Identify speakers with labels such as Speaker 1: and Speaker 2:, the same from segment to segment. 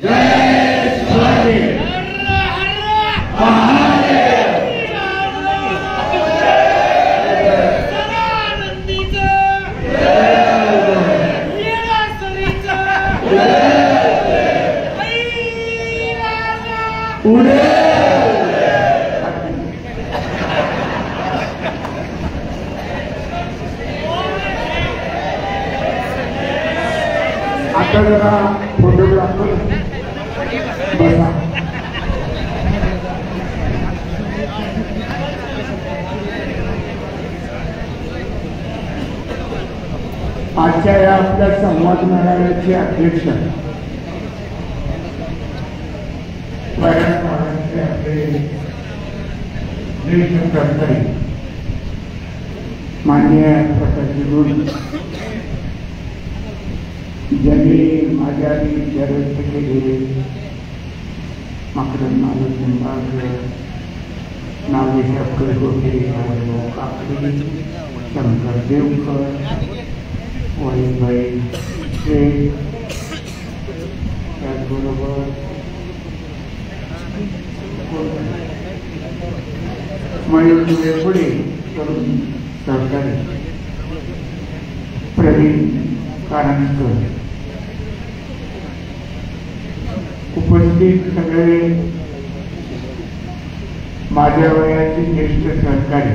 Speaker 1: आता जरा फोटोग्राफर बसा. आजच्या या आपल्या संवाद मेळाव्याचे अध्यक्ष माननीय प्रकाशजी गुरु ज्यांनी माझ्या व्यक्त केलेले मकरंद मालक नागेश गोटे काकडी शंकर देवकर वाईबाई शेख त्याचबरोबर मयूर पुढे तरुण सहकारी प्रवीण कारंजकर उपस्थित सगळे माझ्या वयाचे ज्येष्ठ सहकारी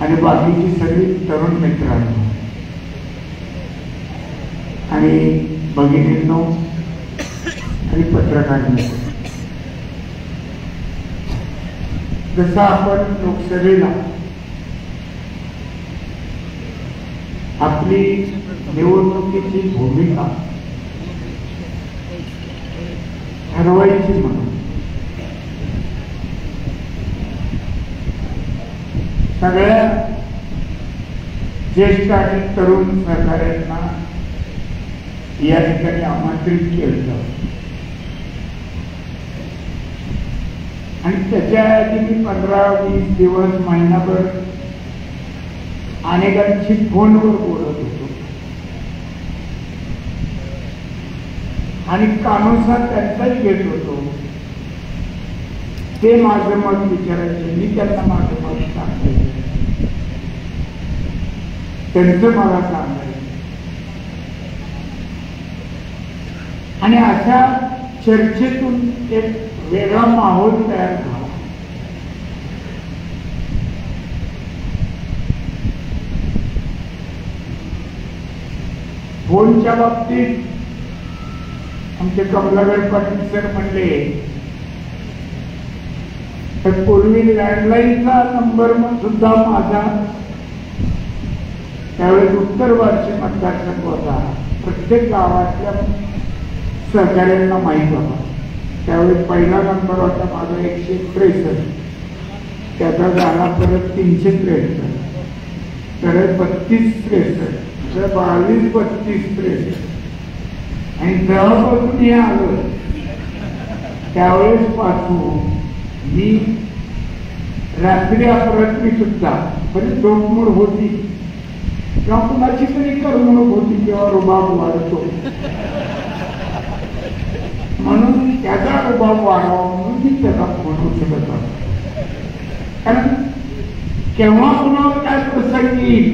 Speaker 1: आणि बाकीची सगळी तरुण मित्रांनो आणि भगिनींनो आणि पत्रकार मित्र, जसं आपण लोकसभेला आपली निवडणुकीची भूमिका ठरवायची म्हणून सगळ्या ज्येष्ठ आणि तरुण सहकाऱ्यांना या ठिकाणी आमंत्रित केलं आणि त्याच्या आधी मी 15-20 दिवस महिनाभर अनेकांशी फोनवर बोलत होतो आणि कानोसा त्यांचाही घेत होतो. ते माझं मत विचारायचे, मी त्यांना माझं मत सांगायचं, त्यांचं मला सांगायचं आणि अशा चर्चेतून एक वेगळा माहोल तयार झाला. फोनच्या बाबतीत आमचे कमलाकर पाटील सर म्हणले तर पूर्वी लँडलाईनचा नंबर सुद्धा माझा त्यावेळेस उत्तर वार्षिक मतदारसंघ होता. प्रत्येक गावातल्या सहकार्यांना माहीत होता. त्यावेळेस पहिला नंबर होता माझा 163, त्याचा झाला परत 363, परत 32-63, 22-32-63 आणि तेव्हापासून हे आलं. त्यावेळेस पासून मी रात्री अपरात्री सुद्धा बरीच डोकमोड होती किंवा कुणाची तरी करमणूक होती तेव्हा रुबाब वाढतो म्हणून त्याचा रुबाब वाढावा म्हणून मी त्याचा फोन उचलत होतो. कारण केव्हा कुणावर काय प्रसंग येईल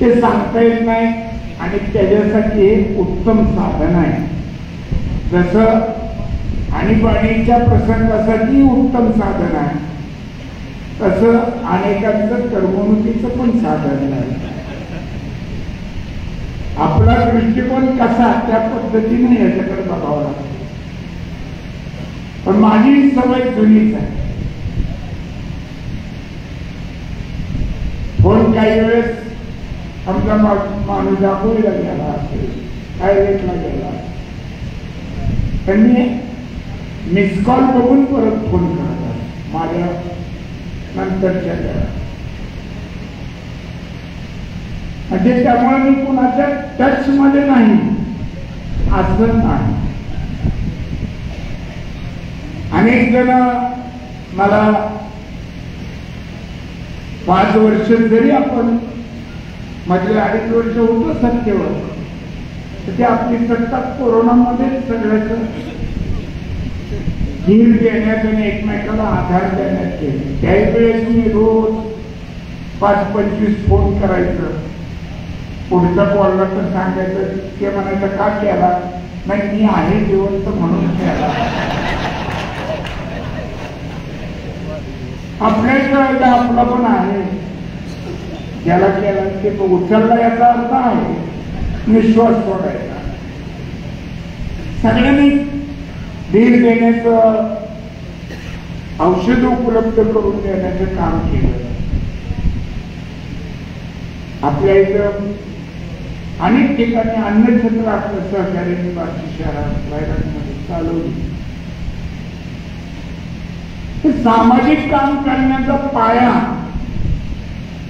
Speaker 1: ते सांगता येत नाही आणि त्याच्यासाठी एक उत्तम साधन आहे. जसं आणीबाणीच्या प्रसंगासाठी उत्तम साधन आहे तसं अनेकांचं करमणुकीचं पण साधन आहे. आपला दृष्टिकोन कसा त्या पद्धतीने याच्याकडे बघावं लागतं. पण माझी सवय जुनीच आहे. फोन काही वेळेस आमचा माणूस दाखवला गेला असेल, काय रेटला गेला, त्यांनी मिस कॉल बघून परत फोन करतात माझ्या नंतरच्या वेळा. म्हणजे त्यामुळे मी कुणाच्या टच मध्ये नाही असं नाही. अनेक जण मला 5 वर्ष जरी आपण मध्ये 2.5 वर्ष होतो सत्तेवर तर ते आपली सत्ता कोरोनामध्येच सगळ्याचं धीर देण्यात आणि एकमेकाला आधार देण्यात केले. त्यावेळेस मी रोज 5-25 फोन करायचं. पुढचा बोलला तर सांगायचं, ते म्हणायचं का केला? नाही, मी आहे जिवंत म्हणून केला. आपल्याच वेळेला आपला पण आहे, ज्याला केला ते उचलला याचा अर्थ आहे निश्वास सोडायचा. सगळ्यांनी धीर देण्याचं, औषध उपलब्ध करून देण्याचं काम केलं. आपल्या इथं अनेक ठिकाणी अन्नछत्र आपलं सहकार्याने बाकी शहरात बाहेरांमध्ये चालवली. सामाजिक काम करण्याचा पाया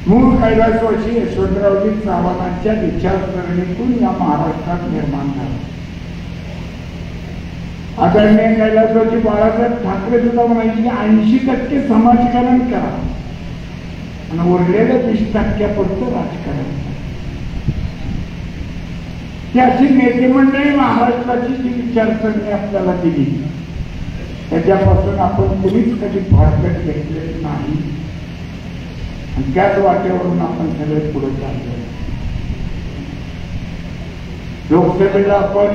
Speaker 1: मूळ कैलासवासी यशवंतरावजी चव्हाणांच्या विचारसरणीतून या महाराष्ट्रात निर्माण झाला. आदरणीय कैलासवासी बाळासाहेब ठाकरे सुद्धा म्हणायचे 80% समाजकारण करा आणि उरलेल्या 20% राजकारण करा. ही अशी नेते मंडळी महाराष्ट्राची जी विचारसरणी आपल्याला दिली, त्याच्यापासून आपण कुणीच कधी फारकत घेतलेली नाही आणि त्याच वाटेवरून आपण सगळे पुढे चाललो. लोकसभेला आपण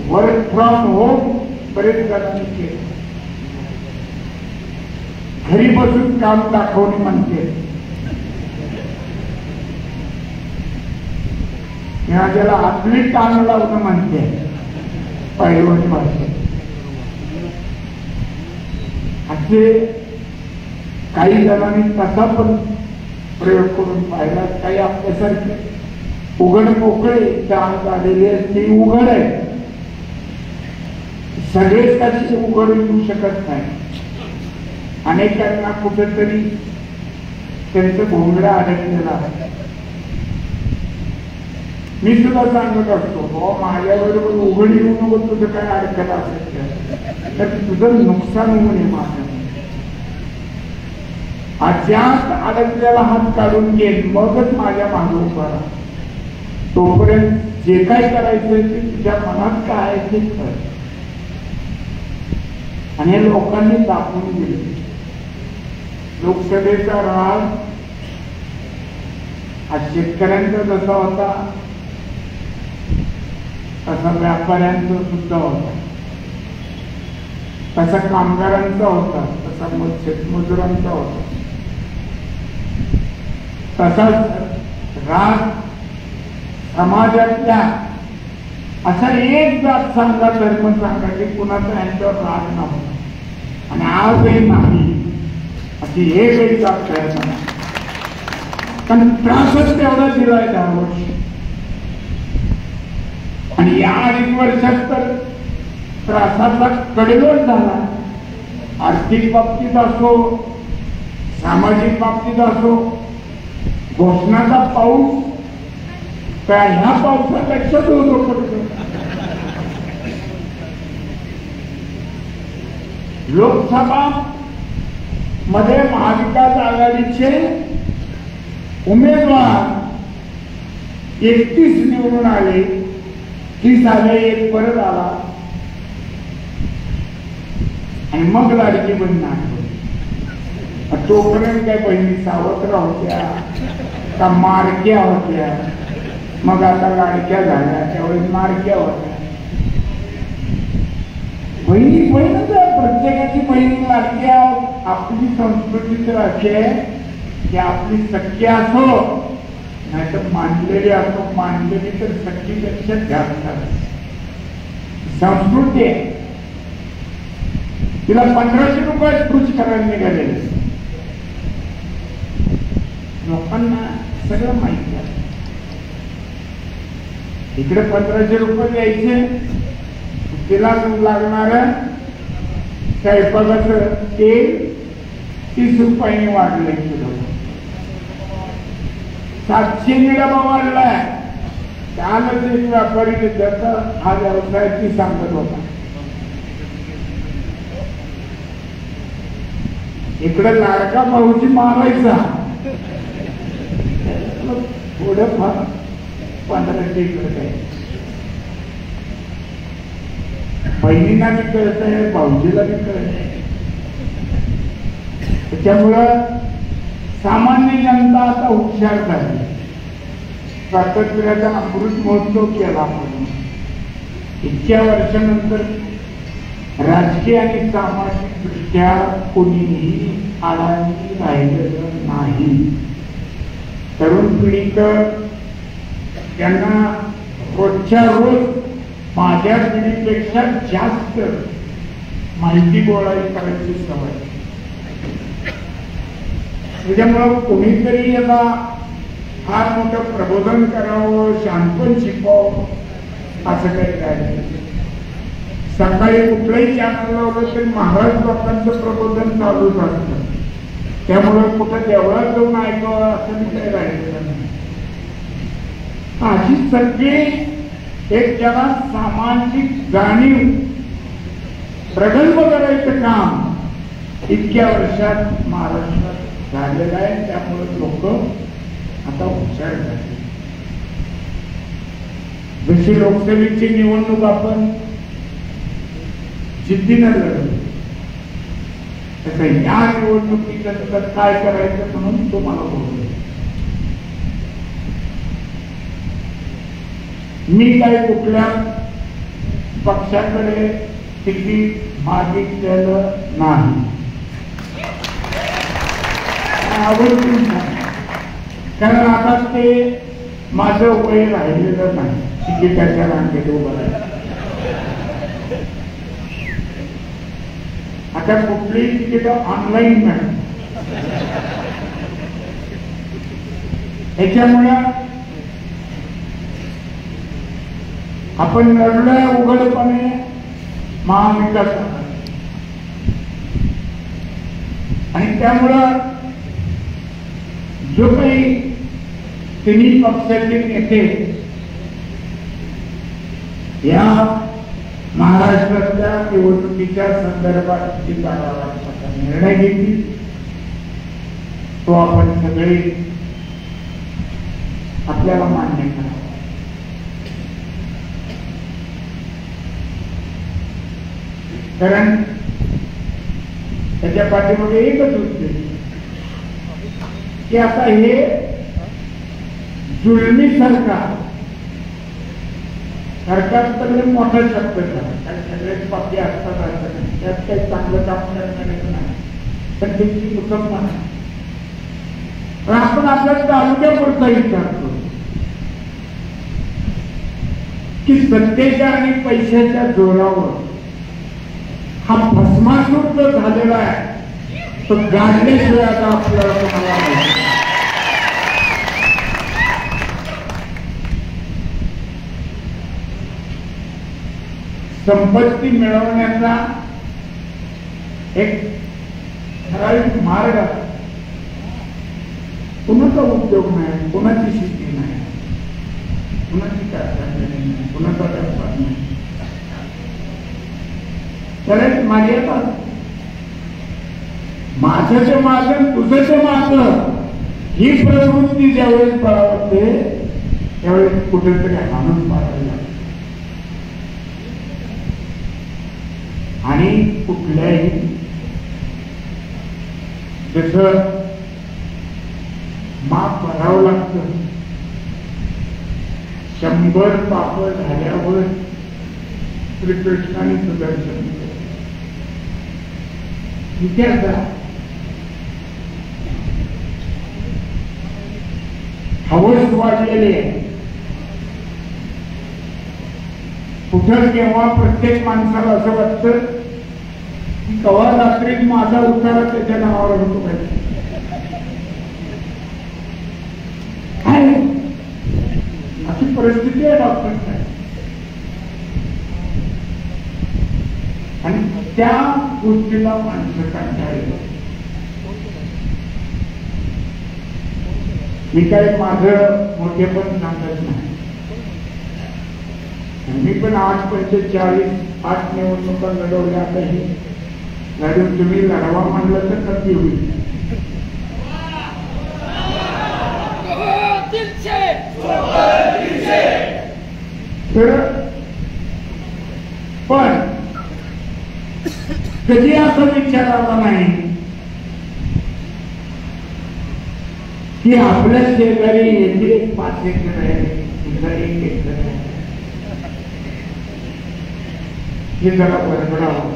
Speaker 1: वर्क फ्रॉम होम बरेच जणांनी केलं. घरी बसून काम दाखवणे म्हणते, ज्याला आपली टांग लावणं म्हणते पहिलवानी भाषेत. असे काही जणांनी तसा पण प्रयोग करून पाहिला. काही आपल्यासारखे उघड मोकळे टांग आलेले ते उघड आहे, सगळेच त्याची उघड येऊ शकत नाही. अनेकांना कुठेतरी त्यांचं भोंगडा अडकलेला आहे. मी सुद्धा सांगत असतो, माझ्याबरोबर उघड येऊ नको, तुझं काय अडकलं असेल तर तुझं नुकसान होऊ नये. माझं अज्यात अडकलेला हात काढून घेईन, मगच माझ्या मागे उभा राहा. तोपर्यंत जे काय करायचंय ते तुझ्या मनात काय आहे ते कर. आणि हे लोकांनी दाखवून दिले. लोकसभेचा राग आज शेतकऱ्यांचा जसा होता तसा व्यापाऱ्यांचा सुद्धा होता, तसा कामगारांचा होता, तसा शेतमजुरांचा होता. तसाच राग समाजातल्या असा एक जात सांगा, धर्म सांगा की कुणाचा यांच्यावर राग नव्हता आणि आजही नाही अशी एकही जात तयार नाही. पण त्रासच तेवढा दिलाय 10 वर्ष. आणि या 2.5 वर्षात तर त्रासाचा कडलोट झाला. आर्थिक बाबतीत असो, सामाजिक बाबतीत असो. घोषणाचा पाऊस काय ह्या पावसापेक्षा जोर पडतो. लोकसभा मध्ये महाविकास आघाडीचे उमेदवार 31 निवडून आले, 30 आले, एक परत आला आणि मग लाडकी बहीण आली. तोपर्यंत काय बहिणी सावत्र होत्या का मारक्या होत्या, मग आता लाडक्या झाल्या, त्यावेळेस मारक्या होत्या. बहिणी बहीणच आहे, प्रत्येकाची बहिणी लाडक्या. आपली संस्कृती तर अशी आहे की आपली सख्य असो नाही तर मानलेली असो, मानलेली तर सख्खीपेक्षा जास्त संस्कृती आहे. तिला 1500 रुपये खुश करायला निघालेले. लोकांना सगळं माहिती आहे. इकडे 1500 रुपये द्यायचे, तिला लागणार स्वयंपाकाचं तेल 30 रुपयांनी वाढलंय किलो. 700 ने डबा वाढलाय. त्यानंच एक व्यापारी ज्याचा हा व्यवसाय ती सांगत होता. इकडे लाडका भाऊची मारायचा, थोडंफार 1500 करत आहे, बहिणींना बी कळत आहे, भाऊजीला बी कळत आहे. त्याच्यामुळं सामान्य जनता आता हुशार झाली. स्वातंत्र्याचा अमृत महोत्सव केला आपण. इतक्या वर्षानंतर राजकीय आणि सामाजिक दृष्ट्या कोणीही आळानी राहिलेलं नाही. तरुण पिढीकर त्यांना रोजच्या रोज माझ्या पिढीपेक्षा जास्त माहिती गोळा करायची सवय. त्याच्यामुळं कोणीतरी याला फार मोठं प्रबोधन करावं, शांतपण शिकवावं असं काही राहिलं. सकाळी कुठलंही चॅनल लावलं तरी महाराज लोकांचं प्रबोधन चालूच असतं. त्यामुळं कुठं देवळात जाऊन ऐकावं असं काही राहिलेलं नाही. अशी सगळी एक त्याला सामाजिक जाणीव प्रगल्भ करायचं काम इतक्या वर्षात महाराष्ट्रात झालेलं आहे. त्यामुळे लोक आता हुशार झाले. जशी लोकसभेची निवडणूक आपण जिद्दीनं लढवली, तसं या निवडणुकीचं काय करायचं म्हणून तुम्हाला बोलतो. मी काय कुठल्या पक्षाकडे तिकीट मागितलेलं नाही. आवडून कारण आता ते माझं वय राहिलेलं नाही तिकिटाच्या रांगेत उभं राहिलं. आता कुठली तिकीट ऑनलाईन मिळतात. त्याच्यामुळं आपण लढलोय उघडपणे महाविकास आणि त्यामुळं जो काही तिन्ही पक्षाचे नेते या महाराष्ट्रातल्या निवडणुकीच्या संदर्भात निर्णय घेतली तो आपण सगळे आपल्याला मान्य करा. कारण त्याच्या पाठीमागे एकच उद्देश की आता हे जुलमी सरकार तर मोठा शब्द झाला. सगळेच पापी असतात, त्यात काही चांगलं काम करण्याचं नाही, पण त्यांची मुसलमान आहे. पण आपण आपल्या तालुक्यापुरता विचार करतो की सत्तेच्या आणि पैशाच्या जोरावर हा भस्मासूर जो झालेला आहे तो गाडल्याशिवाय आता आपल्याला तुम्हाला संपत्ती मिळवण्याचा एक ठराविक मार्ग आहे. कुणाचा उद्योग नाही, कुणाची शेती नाही, कुणाची कारखाने नाही, कुणाचा व्यापार नाही. त्याला एक मर्यादा माझं ते माझं तुझं ते माझं ही प्रवृत्ती ज्यावेळेस बळावते त्यावेळेस कुठेतरी हाणून मारायला लागते. आणि कुठल्याही जसं माप भरावं लागतं, 100 पाप झाल्यावर श्रीकृष्णाने सुदर्शन हवस वाढलेले आहे. कुठं केव्हा प्रत्येक माणसाला असं वाटतं की कवा रात्री माझा उतारा त्याच्या नावावर होतो पाहिजे. अशी परिस्थिती आहे डॉक्टर आणि त्या गोष्टीला माणसं कंटाळली. मी काय माझं मोठेपण सांगत नाही. मी पण 8 निवडणुका लढवल्या. आता ही लढून तुम्ही लढवा म्हणलं तर नक्की होईल.
Speaker 2: दिल से
Speaker 1: तर पण कधी असा विचार आला नाही की आपल्या शेजारी येथे 5 एकर आहे, तिथं 1 एकर आहे, हे जरा बरबडावं.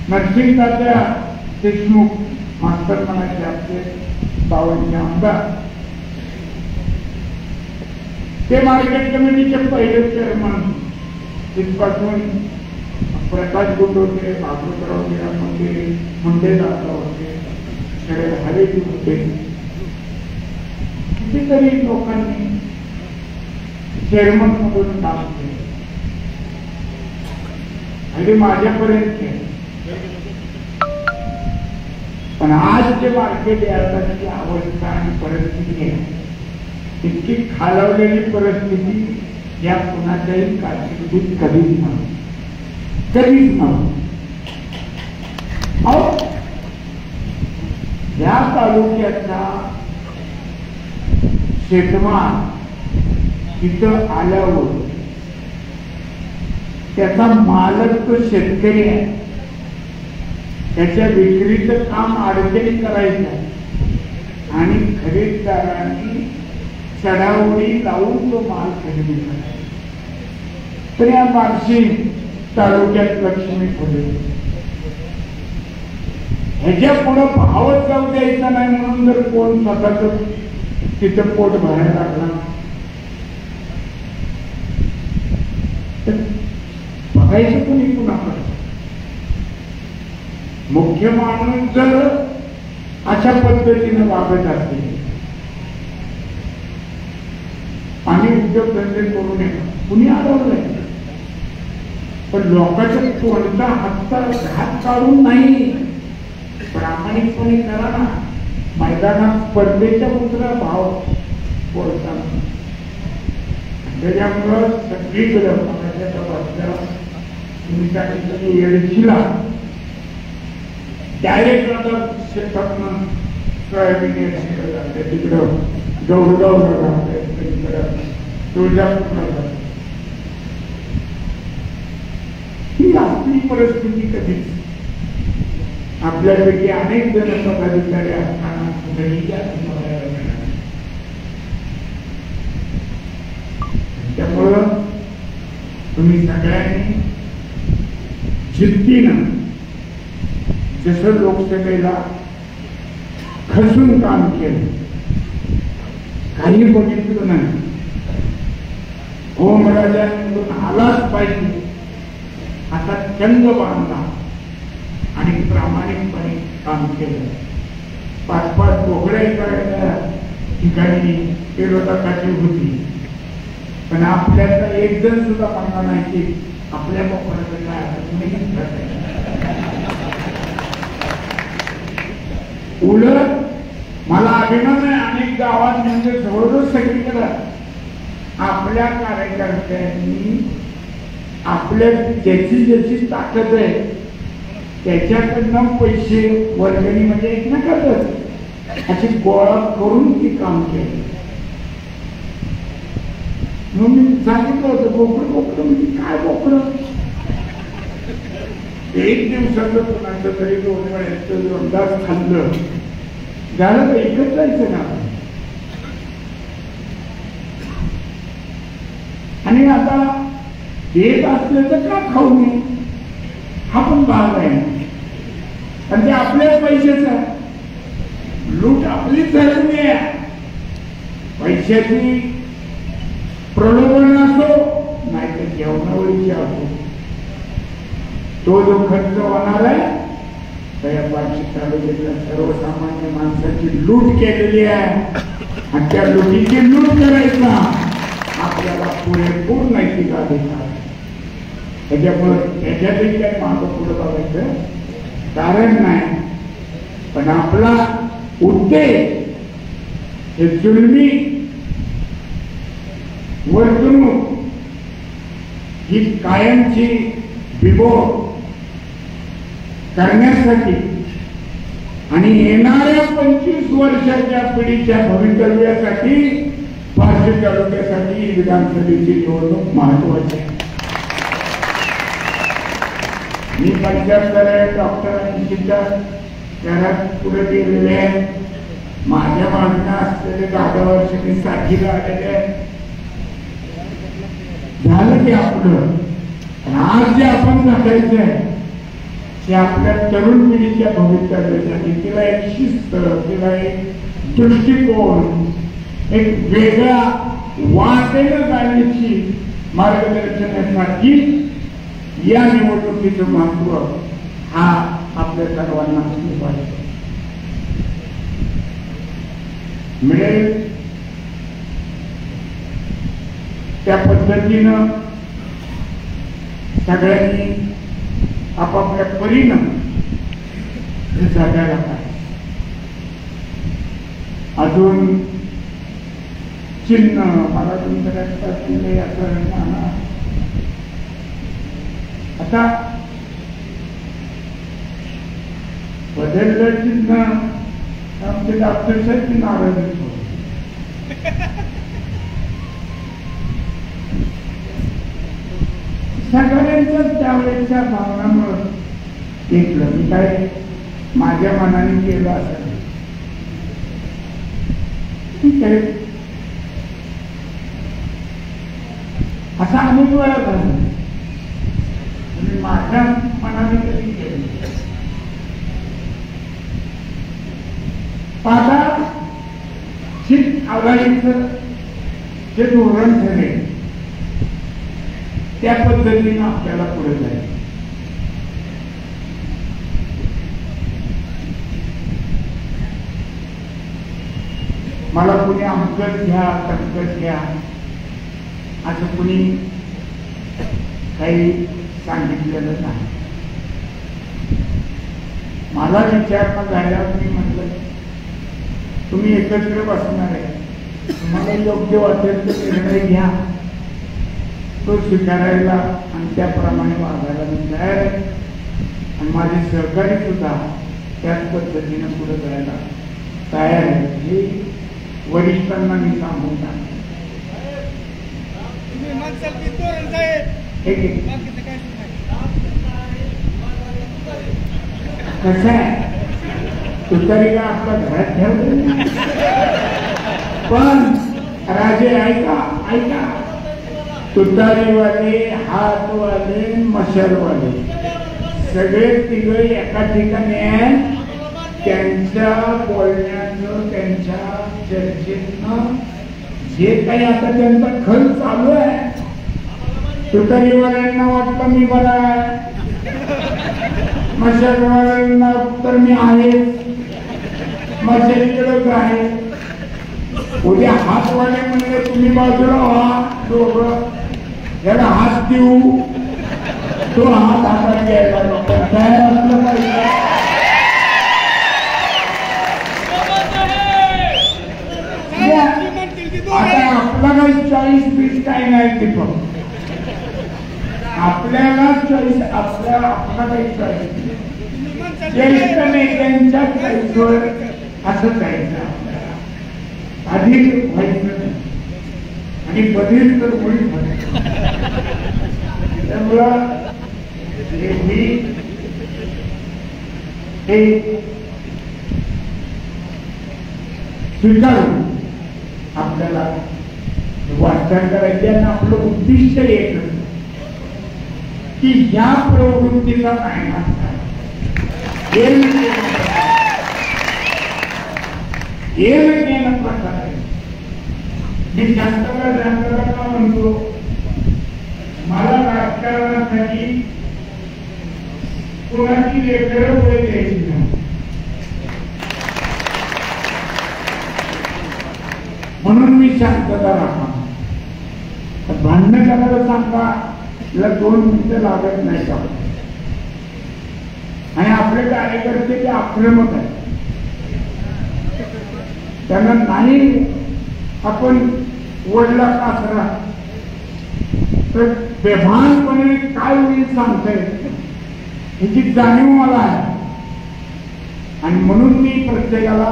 Speaker 1: नरसिंह तात्या देशमुख मास्तर म्हणायचे आपले 52 आमदार, ते मार्केट कमिटीचे पहिले चेअरमन. तिथपासून प्रकाश गुंड होते, भागवतराव होते, मुंडे दादा होते, हरेजी होते. कितीतरी लोकांनी चेअरमन मधून काम केले आणि माझ्यापर्यंत केले. पण आज जे मार्केट यार्डाची अवस्था आणि परिस्थिती आहे, इतकी खालावलेली परिस्थिती या कुणाच्याही कारकिर्दीत कधीच नव्हती, कधीच नव्हती. या तालुक्याचा शेतमाल तिथं आल्यावर त्याचा मालक तो शेतकरी आहे, त्याच्या विक्रीचं काम अडचणी करायचं आणि खरेदीदारांनी चढावडी लावून तो माल खरेदी करायचा. तर या बार्शी तालुक्यात लक्ष्मी फुले ह्याच्या पुढे भावच जाऊ द्यायचा नाही म्हणून जर कोण स्वतःच तिथं पोट भरायला लागला तर बघायचं कोणी कुणाकडे. मुख्य माणूस जर अशा पद्धतीने वागत असते आणि उद्योगधंदे करू नये, कुणी अडवलंय, पण लोकांच्या तोंडचा हात काढून नाही, प्रामाणिकपणे करा ना. मैदानात स्पर्धेच्या उतरा भाव बोलताना त्याच्यामुळं सगळीकडे तुम्ही सांगितलं येडशीला डायरेक्ट आता शेतातनं सोयाबीन जाते, तिकडं गौरगावला जाते, तिकडं तुळजापूरला जाते. ही आपली परिस्थिती कधीच आपल्यापैकी अनेक जण पदाधिकारी असताना कुठेही त्यामुळं तुम्ही सगळ्यांनी जिद्दीनं जसं लोकसभेला खसून काम केलं, काही बघितलं नाही, ओमराजांकडून आलाच पाहिजे आता चंद बांधला आणि प्रामाणिकपणे काम केलं. 5-5 बोकड्या करायच्या ठिकाणी विरोधकाची होती, पण आपल्याला एक जण सुद्धा म्हणला नाही की आपल्या बोकड्याचं काय उलट मला अभिमान आहे, अनेक गावात म्हणजे जवळजवळ सगळीकडे आपल्या कार्यकर्त्यांनी आपल्या ज्याची ज्याची ताकद आहे त्याच्याकडनं पैसे वर्गणी म्हणजे एक ना करतात अशी गोळा करून ती काम केलं. मग मी सांगितलं होतं बोकडं म्हणजे काय बोकडं, एक दिवसाचं कोणाचं तरी 2 वेळेचं अंदाज खाल्लं झालं तर एकच जायचं ना. आणि आता देत असलं तर का खाऊ नये, हा पण भाग आहे. आणि ते आपल्याच पैशाचा लूट आपलीच झालेली आहे. पैशाची प्रलोभन असो नाही तर जेवणावळीची असो, तो जो खर्च होणार आहे त्या बार्शी तालुक्यातल्या सर्वसामान्य माणसाची लूट केलेली आहे आणि त्या लुटीची लूट करायचा आपल्याला पुरेपूर नैतिक अधिकार. त्याच्यामुळे त्याच्यातही काही मागं पुढे बघायचं कारण नाही, पण आपला उद्देश हे जुलमी वर्तणूक ही कायमची बिमोड करण्यासाठी आणि येणाऱ्या 25 वर्षाच्या पिढीच्या भवितव्यासाठी बार्शी तालुक्यासाठी विधानसभेची निवडणूक महत्वाची आहे. मी 75 डॉक्टरांच्या घरात पुढे गेलेले आहेत. माझ्या मागण्या असलेले 10 वर्षांनी 60ला आलेले आहेत. झालं की आपलं आज जे आपण जगायचं आहे ते आपल्या तरुण पिढीच्या भवितव्यासाठी तिला एक शिस्त, तिला एक दृष्टिकोन, एक वेगळा वाटेनं जाण्याची मार्गदर्शनासाठी या निवडणुकीचं महत्व हा आपल्या सर्वांना असलं पाहिजे. मिळेल त्या पद्धतीनं सगळ्यांनी आपापल्या परीनं हे जगायला पाहिजे. अजून चिन्ह मला तुमच्याकडे आता बदललं चिन्ह आमचे डॉक्टर साहेब नाराज होते. सगळ्यांच्या त्यावेळेच्या भावनामुळे घेतलं. मी काय माझ्या मनाने केलं असं ठीक आहे. असा अनेक वेळा झाला. माझ्या मनाने कधी केलं. आता शीत आघाडीचं जे धोरण ठरेल त्या पद्धतीनं आपल्याला पुढे जाईल. मला कुणी अमकच घ्या तमकच घ्या असं कुणी काही सांगितलेलं नाही. मला विचारणं झाल्यावर मी म्हटलं तुम्ही एकत्र बसणार आहे, तुम्हाला योग्य वाटेल तर निर्णय घ्या, तो स्वीकारायला आणि त्याप्रमाणे वागायला मी तयार आहे. आणि माझे सहकारी सुद्धा त्याच पद्धतीने पुढे जायला तयार आहे. हे वरिष्ठांना मी सांगून टाकतो. कसं आहे तुतारीला आपल्या घरात ठेवलं पण राजे ऐका ऐका, तुतारीवाले, हातवाले, मशालवाले सगळे तिघ एका ठिकाणी आहेत. त्यांच्या बोलण्याचं त्यांच्या चर्चेतनं जे काही आता त्यांचा खल चालू आहे, तुतारीवाल्यांना वाटतं मी बरा आहे, मशालवाल्यांना तर मी आहे, मशालीकडेच आहे. उद्या हातवाले म्हणजे तुम्ही बाजूला व्हा, दोघं याला हात देऊ, तो हात हातात घ्यायला नको, तयार असलं पाहिजे. आता आपला काही 40-20 काही नाही ते पण आपल्याला चॉईस, आपला काही चॉईस ज्येष्ठ नेत्यांच्या चॉईसवर असं जायचं. अधिक व्हायचं नाही आणि बदल तर मुळीच व्हायचं. त्यामुळं हे स्वीकारून आपल्याला वाटचाल करायची. आणि आपलं उद्दिष्ट एकच की या प्रवृत्तीचा नायनाट प्रकारे मी जास्त का म्हणतो, मला राजकारणासाठी कोणाची लेकरं पुढे द्यायची नाही. म्हणून मी शांतता राखा. भांडण करायला सांगा, तिला 2 मिनिटं लागत नाही का. आणि आपले कार्यकर्ते ते आक्रमक आहेत, त्यांना नाही आपण वडला कासरा तर बेभानपणे काय होईल सांगता येत, ह्याची जाणीव मला आहे. आणि म्हणून मी प्रत्येकाला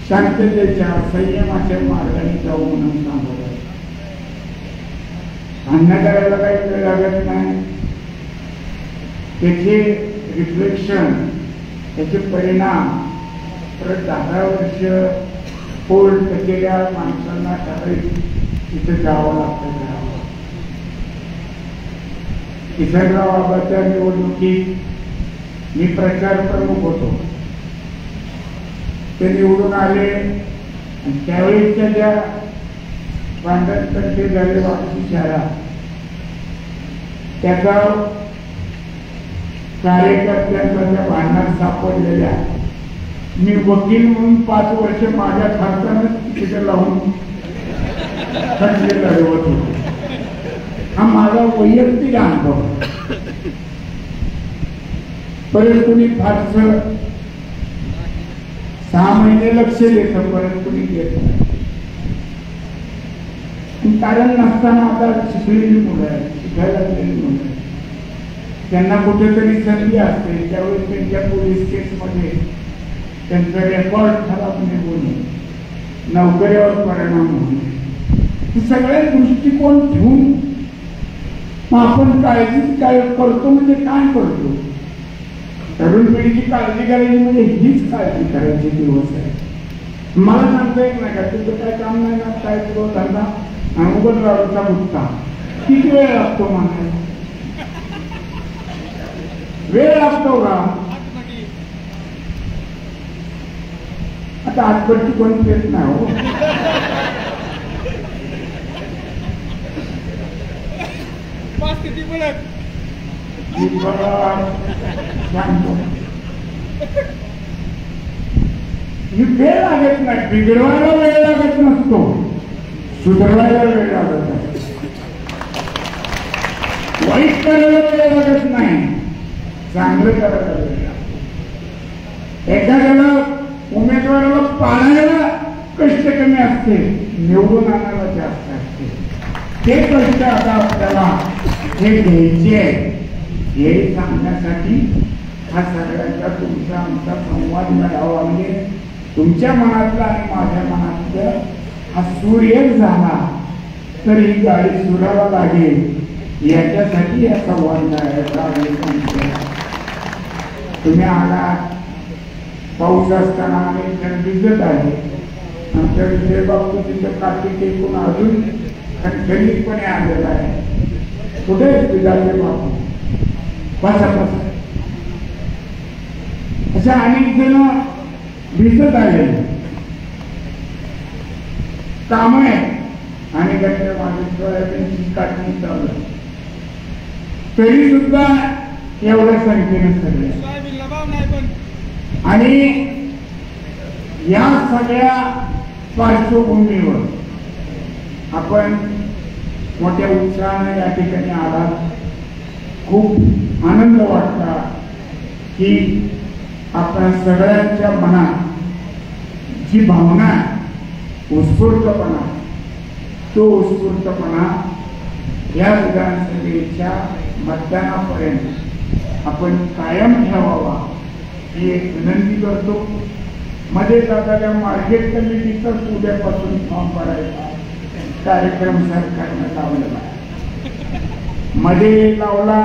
Speaker 1: शांततेच्या संयमाच्या मार्गाने जाऊ म्हणून सांगतो. भांडण करायला काही वेळ लागत नाही. त्याचे रिफ्लेक्शन, त्याचे परिणाम परत 10 वर्ष पोल केलेल्या माणसांना त्यावेळी तिथे जावं लागतं. किसनराव बाबाच्या निवडणुकीत मी प्रचार प्रमुख होतो. ते निवडून आले आणि त्यावेळी त्याच्या भांडणतंटे झाले वापसी शाळा. त्याचा कार्यकर्त्यांच्या भांडणात सापडलेल्या मी वकील म्हणून 5 वर्ष माझ्या खात्यानं तिथे लावून खटले लढवत होतो. हा माझा वैयक्तिक अनुभव. परंतु मी फारस 6 महिने लक्ष देतं, परंतु मी घेत नाही. कारण नसताना आता शिकलेली मुलं आहेत, शिकायला लागलेली मुलं आहेत, त्यांना कुठेतरी संधी असते. त्यावेळेस त्यांच्या पोलीस केसमध्ये त्यांचा रेकॉर्ड खराब निघून नोकरीवर परिणाम होणे, सगळे दृष्टिकोन ठेवून आपण काळजी काय करतो. म्हणजे काय करतो? तरुण पिढीची काळजी करायची म्हणजे हीच काळजी करायची दिवस आहे. मला सांगता येत नाही का तुझं काय काम नाही ना, काय तुझं धंदा उगत राहूचा गुत्ता, किती वेळ लागतो म्हणायला? वेळ लागतो का? आता आजपर्यंत कोण येत नाही हो. वेळ लागत नाही. बिघडवायला वेळ लागत नसतो, सुधारवायला वेळ लागत नाही. वाईट करायला वेळ लागत नाही, चांगलं करायला वेळ लागतो. एखाद्याला उमेदवाराला पाळायला कष्ट कमी असते, निवडून आणायला जास्त असते. ते कष्ट आता आपल्याला हे घ्यायचे हे सांगण्यासाठी हा सगळ्यांचा तुमचा आमचा संवाद मिळावा. म्हणजे तुमच्या मनातला आणि माझ्या मनातलं हा सूर एक झाला तर ही गाडी सुराला लागेल, याच्यासाठी या संवाद तुम्ही आलात. पाऊस असताना अनेक जण दिसत आहे. आमच्या विजय बाबू तिथं काठी टेकून अजून खणखणीतपणे आलेला आहे. कुठे विजय बाबू? बसा बसा. अशा अनेक जण दिसत आले. काम आहे आणि माझी काढणी चालू, तरी सुद्धा एवढ्या संख्येने सगळे. आणि या सगळ्या पार्श्वभूमीवर आपण मोठ्या उत्साहाने या ठिकाणी आलात. खूप आनंद वाटला की आपल्या सगळ्यांच्या मनात जी भावना, उत्स्फूर्तपणा, तो उत्स्फूर्तपणा या विधानसभेच्या मतदानापर्यंत आपण कायम ठेवावा ही एक विनंती करतो. मध्ये जाताना मार्केट कमिटीचा उद्यापासून फॉर्म भरायचा कार्यक्रम सरकारनं लावलेला आहे. मध्ये लावला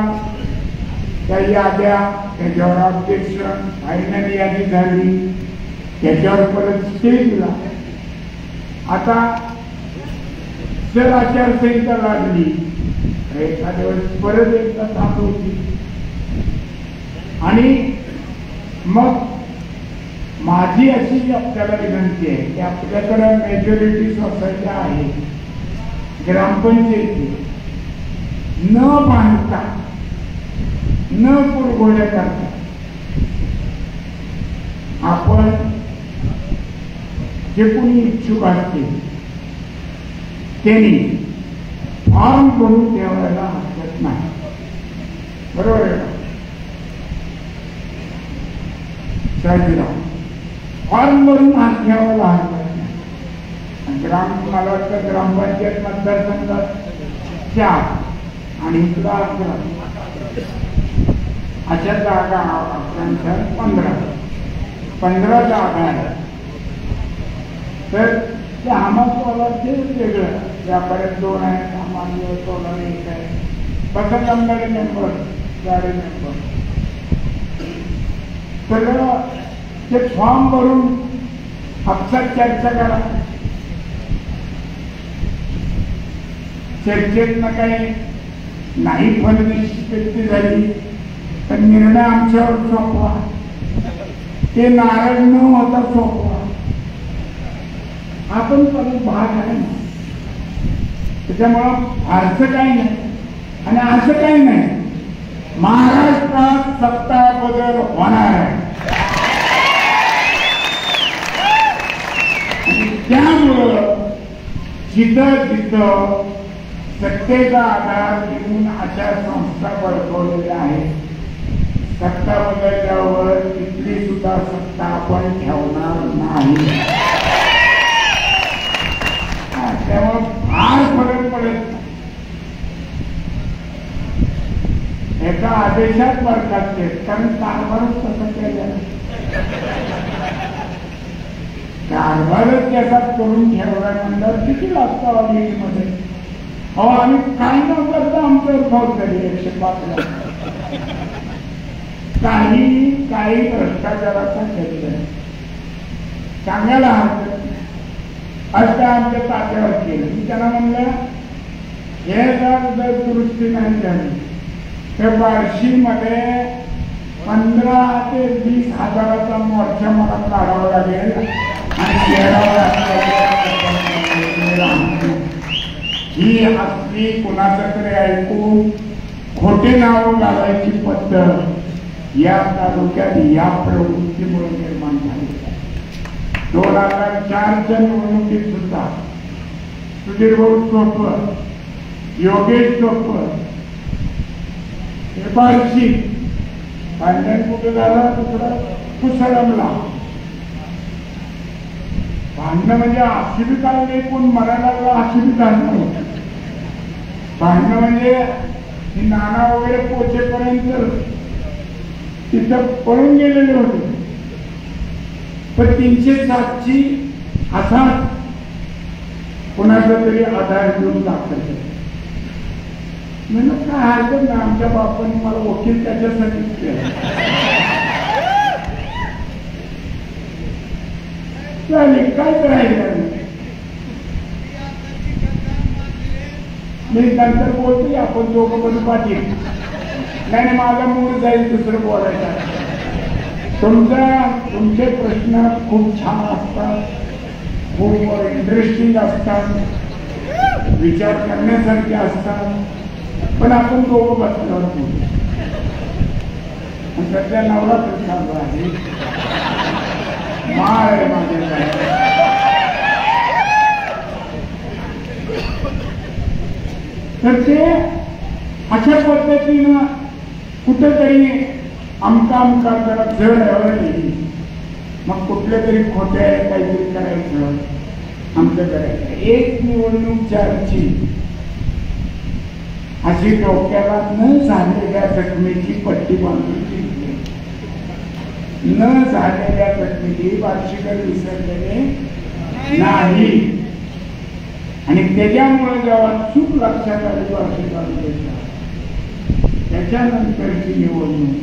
Speaker 1: त्या याद्या, त्याच्यावर ऑब्जेक्शन, फायनल यादी झाली, त्याच्यावर परत स्टे दिला. आता जर आचारसंहिता लागली एखाद्या वेळेस परत एकदा थांबवली आणि मग माझी अशी आपल्याला विनंती आहे की आपल्याकडे मेजॉरिटी सोसायटी आहे, ग्रामपंचायती न बांधता न पुरवठा करता आपण जे कोणी इच्छुक असतील त्यांनी फॉर्म भरून ठेवायला हरकत नाही. बरोबर आहे का? फॉर्म भरून हात ठेवायला हरकत नाही. मला वाटतं ग्रामपंचायत मतदारसंघात 4 आणि इथला 11 अशा जागा 15 15चा आधार आहे. तर ते आम्हाला ते वेगळं व्यापाऱ्यात 2 आहे, सामान्य सोडा 1 आहे, बचत आमदारी मेंबर, गाडी मेंबर. सगळं ते फॉर्म भरून अफसर चर्चा करा. चर्चेतनं काही नाही फलनिष्पत्ती झाली तर निर्णय आमच्यावर सोपवा, ते नाराज न होता सोपवा. आपण पण भाग आहे ना, त्याच्यामुळं फारसं काही नाही. आणि असं काही नाही, महाराष्ट्रात सत्ता बदल होणार आहे. त्यामुळं जिथं जिथं सत्तेचा आधार घेऊन अशा संस्था बळकवलेल्या आहेत, सत्ता बदलल्यावर तिथली सुद्धा सत्ता आपण ठेवणार नाही. त्यामुळे फार फरक पडत नाही. एका आदेशात बरखास्त आहेत, कारण कारभारच तसं केलं. कारभारच त्याचा करून ठेवला म्हणल्यावर किती लागतं ऑडिटमध्ये. हो, आम्ही काय न करता आमचं फौजदारी 105 काही भ्रष्टाचाराचा केलं सांगायला हरकत नाही. आज त्या आमच्या तात्यावर केलं. मी त्यांना म्हणलं, हे जर दुरुस्ती नाही झाली तर बार्शीमध्ये 15 ते 20 हजाराचा मोर्चा मला काढावा लागेल आणि ही असली कुणाचं तरी ऐकून खोटे नाव घालायची पद्धत या तालुक्यात या प्रवृत्तीमुळे निर्माण झाली. 2004च्या निवडणुकीत सुद्धा सुधीर भाऊ चोपड, योगेश चोपड हे बार्शी भांडण कुठे झालं, दुसरा कुसळमला. भांडणं म्हणजे अशी बी काय नाही, कोण मरायला अशी बी झालं नव्हतं. भांडणं म्हणजे नाना वगैरे पोचेपर्यंत तिथं पळून गेलेले होते. पण 307ची असा कोणाचा तरी आधार घेऊन दाखल केला. म्हणून काय हरकत नाही, आमच्या बापाने मला वकील त्याच्यासाठीच केला. चालेल, काय करायचं. मी नंतर बोलतोय, आपण दोघं पण पाटील. नाही, माझा मूड जाईल दुसरं बोलायचं. तुमचे प्रश्न खूप छान असतात, खूप इंटरेस्टिंग असतात, विचार करण्यासारखे असतात. पण आपण दोघं बसल्यावर बोलू. सध्या नवरात्र चालू आहे, माळ आहे माझ्याकडे. तर ते अशा पद्धतीनं कुठेतरी आमका जरा जड आहे. मग कुठल्या तरी खोट्या काहीतरी करायचं, आमचं करायचं. एक निवडणूक 4ची अशी डोक्याला न झालेल्या जखमेची पट्टी बांधून घेतली. न झालेल्या जखमेची बार्शीकर विसरलेले नाही. आणि त्याच्यामुळे जेव्हा चूक लक्षात आली बार्शीकर, त्याच्यानंतरची निवडणूक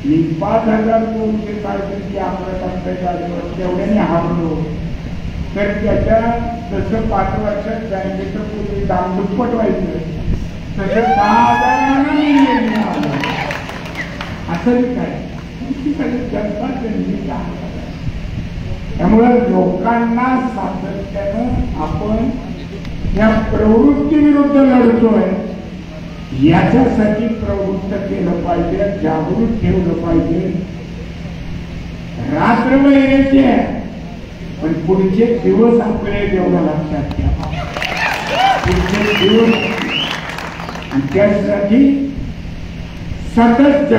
Speaker 1: मी 5,200 काहीतरी आकडा टाकायचा तेवढ्याने हारलो. तर त्याच्या जसं 5 वर्षात बँकेचं पूर्वी दाम दुप्पट व्हायचं, तसं 10,000 असं काय जनता जनता. त्यामुळे लोकांना सातत्यानं आपण या प्रवृत्ती विरुद्ध लढतोय, याच्यासाठी प्रवृत्त केलं पाहिजे, जागृत ठेवलं पाहिजे. रात्र महिन्याचे पण पुढचे दिवस आपले एवढं लक्षात घ्या. पुढचे दिवस आणि त्यासाठी सतत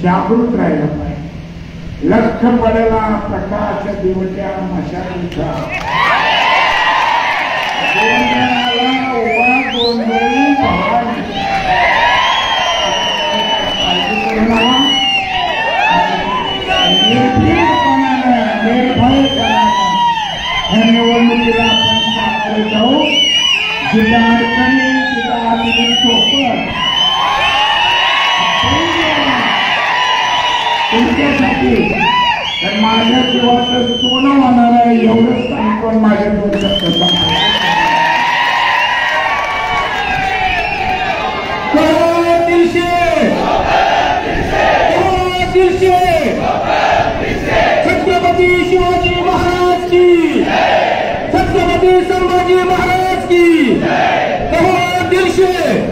Speaker 1: जागृत राहिलं पाहिजे. लक्ष पडेला प्रकाश दिवट्या मशालीचा, निर्भीडपणा जिथं अडचणी तिथं आधी सोपत तुमच्यासाठी तर माझ्या जीवाचं सोनं होणार आहे एवढंच सांगून माझ्या दोन शब्द
Speaker 2: छत्रपती शिवाजी महाराज की, छत्रपती संभाजी महाराज की, दिलशे